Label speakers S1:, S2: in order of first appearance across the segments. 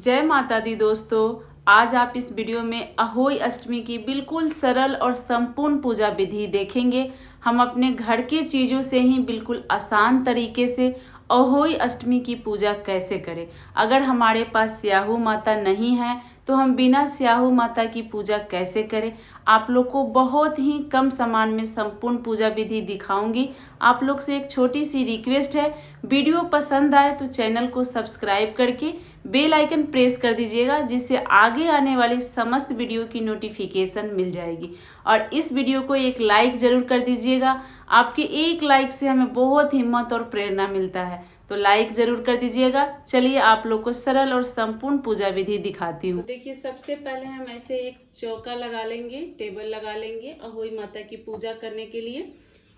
S1: जय माता दी दोस्तों, आज आप इस वीडियो में अहोई अष्टमी की बिल्कुल सरल और संपूर्ण पूजा विधि देखेंगे। हम अपने घर के चीज़ों से ही बिल्कुल आसान तरीके से अहोई अष्टमी की पूजा कैसे करें। अगर हमारे पास स्याहू माता नहीं है तो हम बिना स्याहू माता की पूजा कैसे करें। आप लोग को बहुत ही कम सामान में संपूर्ण पूजा विधि दिखाऊंगी। आप लोग से एक छोटी सी रिक्वेस्ट है, वीडियो पसंद आए तो चैनल को सब्सक्राइब करके बेल आइकन प्रेस कर दीजिएगा, जिससे आगे आने वाली समस्त वीडियो की नोटिफिकेशन मिल जाएगी। और इस वीडियो को एक लाइक जरूर कर दीजिएगा। आपके एक लाइक से हमें बहुत हिम्मत और प्रेरणा मिलता है, तो लाइक जरूर कर दीजिएगा। चलिए आप लोग को सरल और संपूर्ण पूजा विधि दिखाती हूँ। तो देखिए, सबसे पहले हम ऐसे एक चौका लगा लेंगे, टेबल लगा लेंगे अहोई माता की पूजा करने के लिए।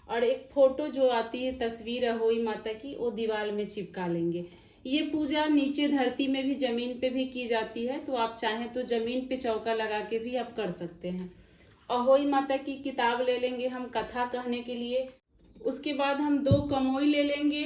S1: और एक फोटो जो आती है तस्वीर अहोई माता की, वो दीवार में चिपका लेंगे। ये पूजा नीचे धरती में भी, जमीन पे भी की जाती है, तो आप चाहें तो जमीन पे चौका लगा के भी आप कर सकते हैं। अहोई माता की किताब ले लेंगे हम कथा कहने के लिए। उसके बाद हम 2 कमोई ले लेंगे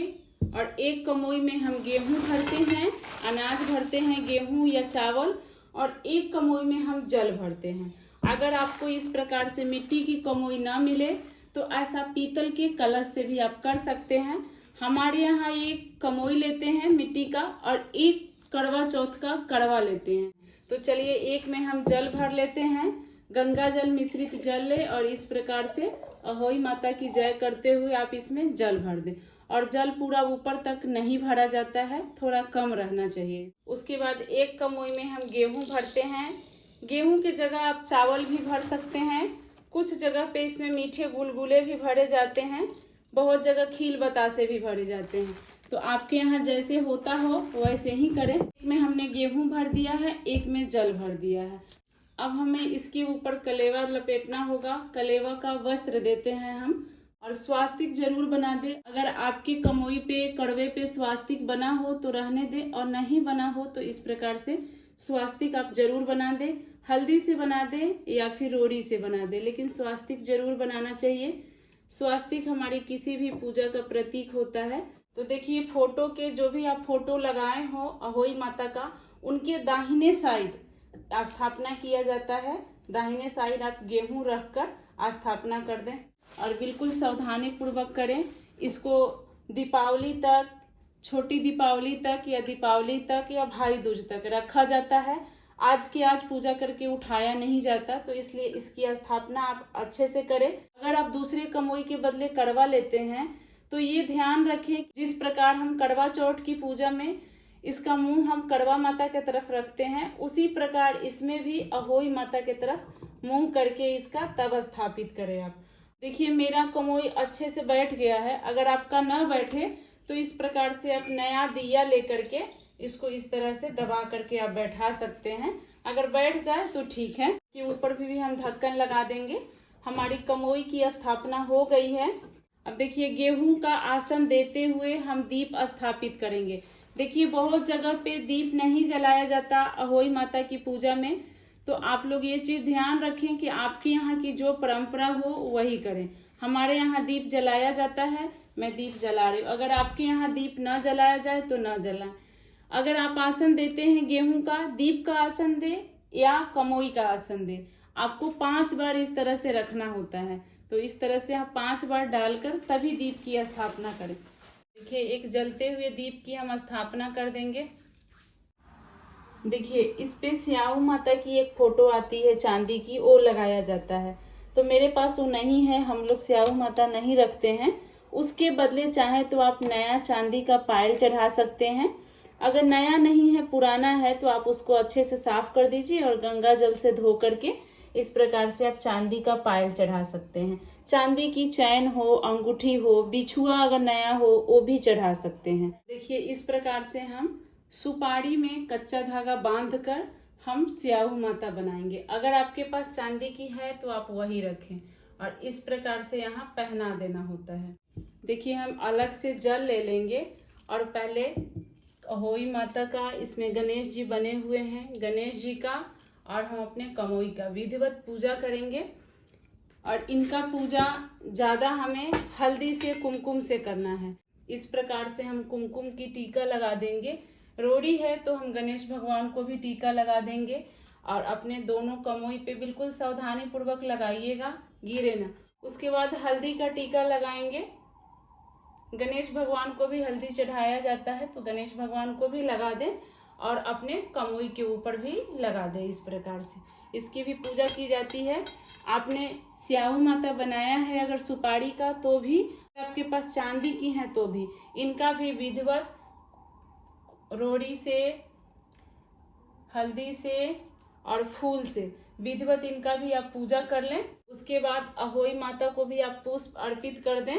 S1: और एक कमोई में हम गेहूं भरते हैं, अनाज भरते हैं, गेहूं या चावल। और एक कमोई में हम जल भरते हैं। अगर आपको इस प्रकार से मिट्टी की कमोई ना मिले तो ऐसा पीतल के कलश से भी आप कर सकते हैं। हमारे यहाँ एक कमोई लेते हैं मिट्टी का और एक करवा चौथ का कड़वा लेते हैं। तो चलिए, एक में हम जल भर लेते हैं, गंगा जल मिश्रित जल ले और इस प्रकार से अहोई माता की जय करते हुए आप इसमें जल भर दें। और जल पूरा ऊपर तक नहीं भरा जाता है, थोड़ा कम रहना चाहिए। उसके बाद एक कमोई में हम गेहूं भरते हैं। गेहूं की जगह आप चावल भी भर सकते हैं। कुछ जगह पे इसमें मीठे गुलगुले भी भरे जाते हैं, बहुत जगह खील बतासे भी भरे जाते हैं। तो आपके यहाँ जैसे होता हो वैसे ही करें। एक में हमने गेहूं भर दिया है, एक में जल भर दिया है। अब हमें इसके ऊपर कलेवा लपेटना होगा। कलेवा का वस्त्र देते हैं हम, और स्वास्तिक जरूर बना दे। अगर आपकी कमोई पे, कड़वे पे स्वास्तिक बना हो तो रहने दे, और नहीं बना हो तो इस प्रकार से स्वास्तिक आप जरूर बना दे। हल्दी से बना दे या फिर रोड़ी से बना दे, लेकिन स्वास्तिक जरूर बनाना चाहिए। स्वास्तिक हमारी किसी भी पूजा का प्रतीक होता है। तो देखिए, फोटो के जो भी आप फोटो लगाए हो अहोई माता का, उनके दाहिने साइड स्थापना किया जाता है। दाहिने साइड आप गेहूं रखकर स्थापना कर दें और बिल्कुल सावधानी पूर्वक करें। इसको दीपावली तक, छोटी दीपावली तक या दीपावली तक या भाई दूज तक रखा जाता है। आज की आज पूजा करके उठाया नहीं जाता, तो इसलिए इसकी स्थापना आप अच्छे से करें। अगर आप दूसरे कमोई के बदले कड़वा लेते हैं तो ये ध्यान रखें, जिस प्रकार हम करवा चौथ की पूजा में इसका मुंह हम करवा माता के तरफ रखते हैं, उसी प्रकार इसमें भी अहोई माता के तरफ मुंह करके इसका तब स्थापित करें आप। देखिए, मेरा कमोई अच्छे से बैठ गया है। अगर आपका ना बैठे तो इस प्रकार से आप नया दिया लेकर के इसको इस तरह से दबा करके आप बैठा सकते हैं। अगर बैठ जाए तो ठीक है। कि ऊपर भी हम ढक्कन लगा देंगे। हमारी कमोई की स्थापना हो गई है। अब देखिए, गेहूं का आसन देते हुए हम दीप स्थापित करेंगे। देखिए, बहुत जगह पे दीप नहीं जलाया जाता अहोई माता की पूजा में, तो आप लोग ये चीज ध्यान रखें कि आपके यहाँ की जो परंपरा हो वही करें। हमारे यहाँ दीप जलाया जाता है, मैं दीप जला रही हूँ। अगर आपके यहाँ दीप न जलाया जाए तो न जलाएं। अगर आप आसन देते हैं गेहूं का, दीप का आसन दे या कमोई का आसन दे, आपको 5 बार इस तरह से रखना होता है। तो इस तरह से आप 5 बार डालकर तभी दीप की स्थापना करें। देखिए, एक जलते हुए दीप की हम स्थापना कर देंगे। देखिए, इस पे स्याहू माता की एक फोटो आती है चांदी की, वो लगाया जाता है। तो मेरे पास वो नहीं है, हम लोग स्याहू माता नहीं रखते हैं। उसके बदले चाहे तो आप नया चांदी का पायल चढ़ा सकते हैं। अगर नया नहीं है, पुराना है, तो आप उसको अच्छे से साफ कर दीजिए और गंगा जल से धो करके इस प्रकार से आप चांदी का पायल चढ़ा सकते हैं। चांदी की चैन हो, अंगूठी हो, बिछुआ अगर नया हो वो भी चढ़ा सकते हैं। देखिए, इस प्रकार से हम सुपारी में कच्चा धागा बांधकर हम स्याहू माता बनाएंगे। अगर आपके पास चांदी की है तो आप वही रखें, और इस प्रकार से यहाँ पहना देना होता है। देखिए, हम अलग से जल ले लेंगे और पहले अहोई माता का, इसमें गणेश जी बने हुए हैं, गणेश जी का और हम अपने कमोई का विधिवत पूजा करेंगे। और इनका पूजा ज्यादा हमें हल्दी से, कुमकुम से करना है। इस प्रकार से हम कुमकुम की टीका लगा देंगे। रोड़ी है तो हम गणेश भगवान को भी टीका लगा देंगे और अपने दोनों कमोई पे बिल्कुल सावधानी पूर्वक लगाइएगा, गिरे ना। उसके बाद हल्दी का टीका लगाएंगे। गणेश भगवान को भी हल्दी चढ़ाया जाता है तो गणेश भगवान को भी लगा दें और अपने कमोई के ऊपर भी लगा दें। इस प्रकार से इसकी भी पूजा की जाती है। आपने स्याहू माता बनाया है अगर सुपारी का तो भी, आपके पास चांदी की है तो भी, इनका भी विधिवत रोड़ी से, हल्दी से और फूल से विधिवत इनका भी आप पूजा कर लें। उसके बाद अहोई माता को भी आप पुष्प अर्पित कर दें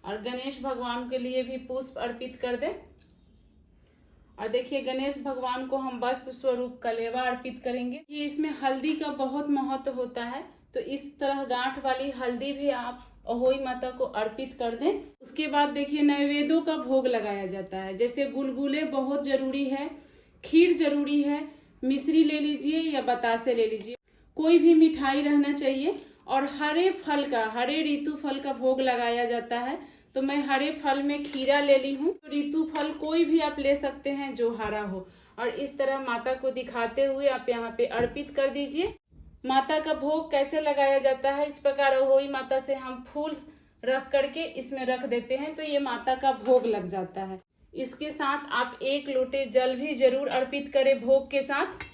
S1: और गणेश भगवान के लिए भी पुष्प अर्पित कर दें। और देखिए गणेश भगवान को हम वस्त्र स्वरूप कलेवा अर्पित करेंगे। ये इसमें हल्दी का बहुत महत्व होता है तो इस तरह गांठ वाली हल्दी भी आप अहोई माता को अर्पित कर दें। उसके बाद देखिए नैवेद्यों का भोग लगाया जाता है, जैसे गुलगुले बहुत जरूरी है, खीर जरूरी है, मिश्री ले लीजिए या बतासे ले लीजिए, कोई भी मिठाई रहना चाहिए। और हरे फल का, हरे ऋतु फल का भोग लगाया जाता है तो मैं हरे फल में खीरा ले ली हूँ। ऋतु फल कोई भी आप ले सकते हैं जो हरा हो और इस तरह माता को दिखाते हुए आप यहाँ पे अर्पित कर दीजिए। माता का भोग कैसे लगाया जाता है, इस प्रकार अहोई माता से हम फूल रख करके इसमें रख देते हैं तो ये माता का भोग लग जाता है। इसके साथ आप 1 लोटे जल भी जरूर अर्पित करें भोग के साथ।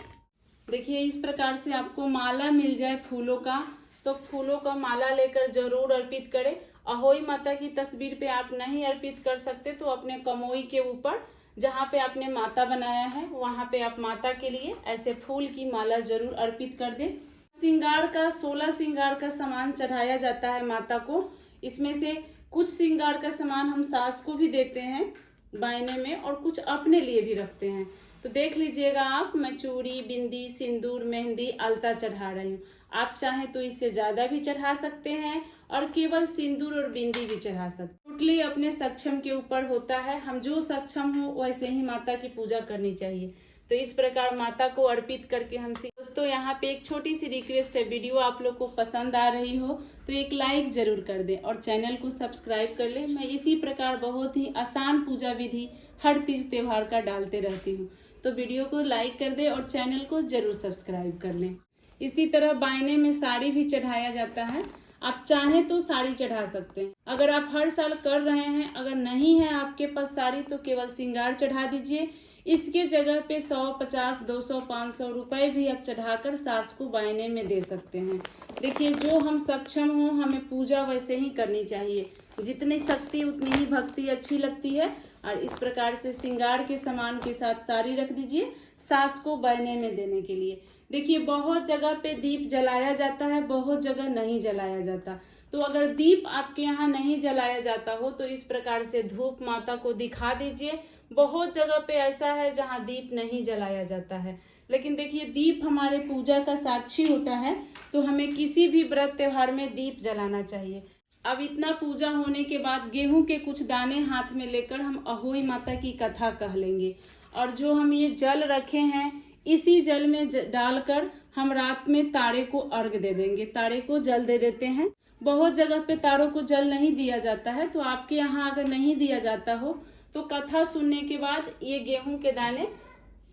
S1: देखिए इस प्रकार से आपको माला मिल जाए फूलों का तो फूलों का माला लेकर जरूर अर्पित करें। अहोई माता की तस्वीर पे आप नहीं अर्पित कर सकते तो अपने कमोई के ऊपर जहाँ पे आपने माता बनाया है वहाँ पे आप माता के लिए ऐसे फूल की माला जरूर अर्पित कर दें। श्रृंगार का 16 श्रृंगार का सामान चढ़ाया जाता है माता को। इसमें से कुछ श्रृंगार का सामान हम सास को भी देते हैं बायने में और कुछ अपने लिए भी रखते हैं। तो देख लीजिएगा आप, मैं चूड़ी, बिंदी, सिंदूर, मेहंदी, अलता चढ़ा रही हूँ। आप चाहें तो इससे ज्यादा भी चढ़ा सकते हैं और केवल सिंदूर और बिंदी भी चढ़ा सकते हैं। टोटली अपने सक्षम के ऊपर होता है, हम जो सक्षम हो वैसे ही माता की पूजा करनी चाहिए। तो इस प्रकार माता को अर्पित करके हम दोस्तों यहाँ पे एक छोटी सी रिक्वेस्ट है, वीडियो आप लोग को पसंद आ रही हो तो एक लाइक जरूर कर दें और चैनल को सब्सक्राइब कर लें। मैं इसी प्रकार बहुत ही आसान पूजा विधि हर तीज त्योहार का डालते रहती हूँ, तो वीडियो को लाइक कर दें और चैनल को जरूर सब्सक्राइब कर लें। इसी तरह बायने में साड़ी भी चढ़ाया जाता है, आप चाहें तो साड़ी चढ़ा सकते हैं। अगर आप हर साल कर रहे हैं, अगर नहीं है आपके पास साड़ी तो केवल श्रृंगार चढ़ा दीजिए। इसके जगह पे 100, 50, 200, 500 रुपए भी आप चढ़ाकर सास को बायने में दे सकते हैं। देखिए जो हम सक्षम हो हमें पूजा वैसे ही करनी चाहिए, जितनी शक्ति उतनी ही भक्ति अच्छी लगती है। और इस प्रकार से श्रृंगार के सामान के साथ साड़ी रख दीजिए सास को बायने में देने के लिए। देखिए बहुत जगह पे दीप जलाया जाता है, बहुत जगह नहीं जलाया जाता। तो अगर दीप आपके यहाँ नहीं जलाया जाता हो तो इस प्रकार से धूप माता को दिखा दीजिए। बहुत जगह पे ऐसा है जहाँ दीप नहीं जलाया जाता है, लेकिन देखिए दीप हमारे पूजा का साक्षी होता है तो हमें किसी भी व्रत त्योहार में दीप जलाना चाहिए। अब इतना पूजा होने के बाद गेहूं के कुछ दाने हाथ में लेकर हम अहोई माता की कथा कह लेंगे और जो हम ये जल रखे हैं इसी जल में डालकर हम रात में तारे को अर्घ दे देंगे, तारे को जल दे देते हैं। बहुत जगह पे तारों को जल नहीं दिया जाता है, तो आपके यहाँ अगर नहीं दिया जाता हो तो कथा सुनने के बाद ये गेहूं के दाने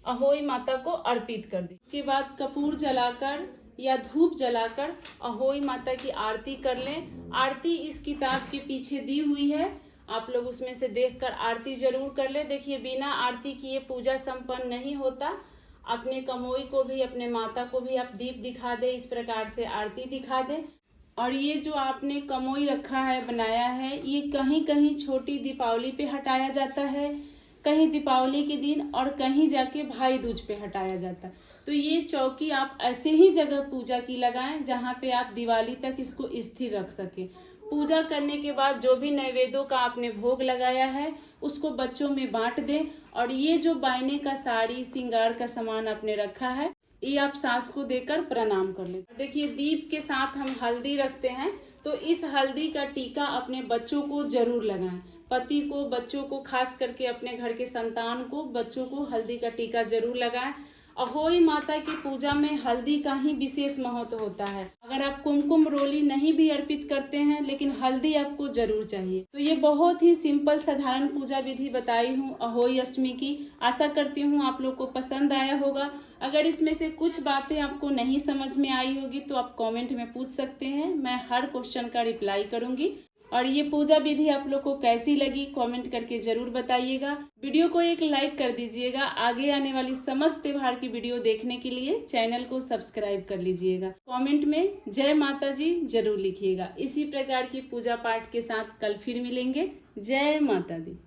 S1: अहोई माता को अर्पित कर दें। इसके बाद कपूर जलाकर या धूप जलाकर अहोई माता की आरती कर लें। आरती इस किताब के पीछे दी हुई है, आप लोग उसमें से देखकर आरती जरूर कर लें। देखिए बिना आरती किए पूजा संपन्न नहीं होता। अपने कमोई को भी, अपने माता को भी आप दीप दिखा दे, इस प्रकार से आरती दिखा दे। और ये जो आपने कमोई रखा है, बनाया है, ये कहीं कहीं छोटी दीपावली पे हटाया जाता है, कहीं दीपावली के दिन और कहीं जाके भाई दूज पे हटाया जाता है। तो ये चौकी आप ऐसे ही जगह पूजा की लगाएं जहाँ पे आप दिवाली तक इसको स्थिर रख सके। पूजा करने के बाद जो भी नैवेद्यों का आपने भोग लगाया है उसको बच्चों में बांट दें। और ये जो बायने का साड़ी, श्रृंगार का सामान आपने रखा है ये आप सास को देकर प्रणाम कर लें। देखिए दीप के साथ हम हल्दी रखते हैं, तो इस हल्दी का टीका अपने बच्चों को जरूर लगाएं। पति को, बच्चों को, खास करके अपने घर के संतान को, बच्चों को हल्दी का टीका जरूर लगाएं। अहोई माता की पूजा में हल्दी का ही विशेष महत्व होता है। अगर आप कुमकुम रोली नहीं भी अर्पित करते हैं, लेकिन हल्दी आपको जरूर चाहिए। तो ये बहुत ही सिंपल साधारण पूजा विधि बताई हूँ अहोई अष्टमी की। आशा करती हूँ आप लोग को पसंद आया होगा। अगर इसमें से कुछ बातें आपको नहीं समझ में आई होगी तो आप कमेंट में पूछ सकते हैं, मैं हर क्वेश्चन का रिप्लाई करूंगी। और ये पूजा विधि आप लोग को कैसी लगी कमेंट करके जरूर बताइएगा। वीडियो को एक लाइक कर दीजिएगा। आगे आने वाली समस्त त्योहार की वीडियो देखने के लिए चैनल को सब्सक्राइब कर लीजिएगा। कमेंट में जय माता जी जरूर लिखिएगा। इसी प्रकार की पूजा पाठ के साथ कल फिर मिलेंगे। जय माता दी।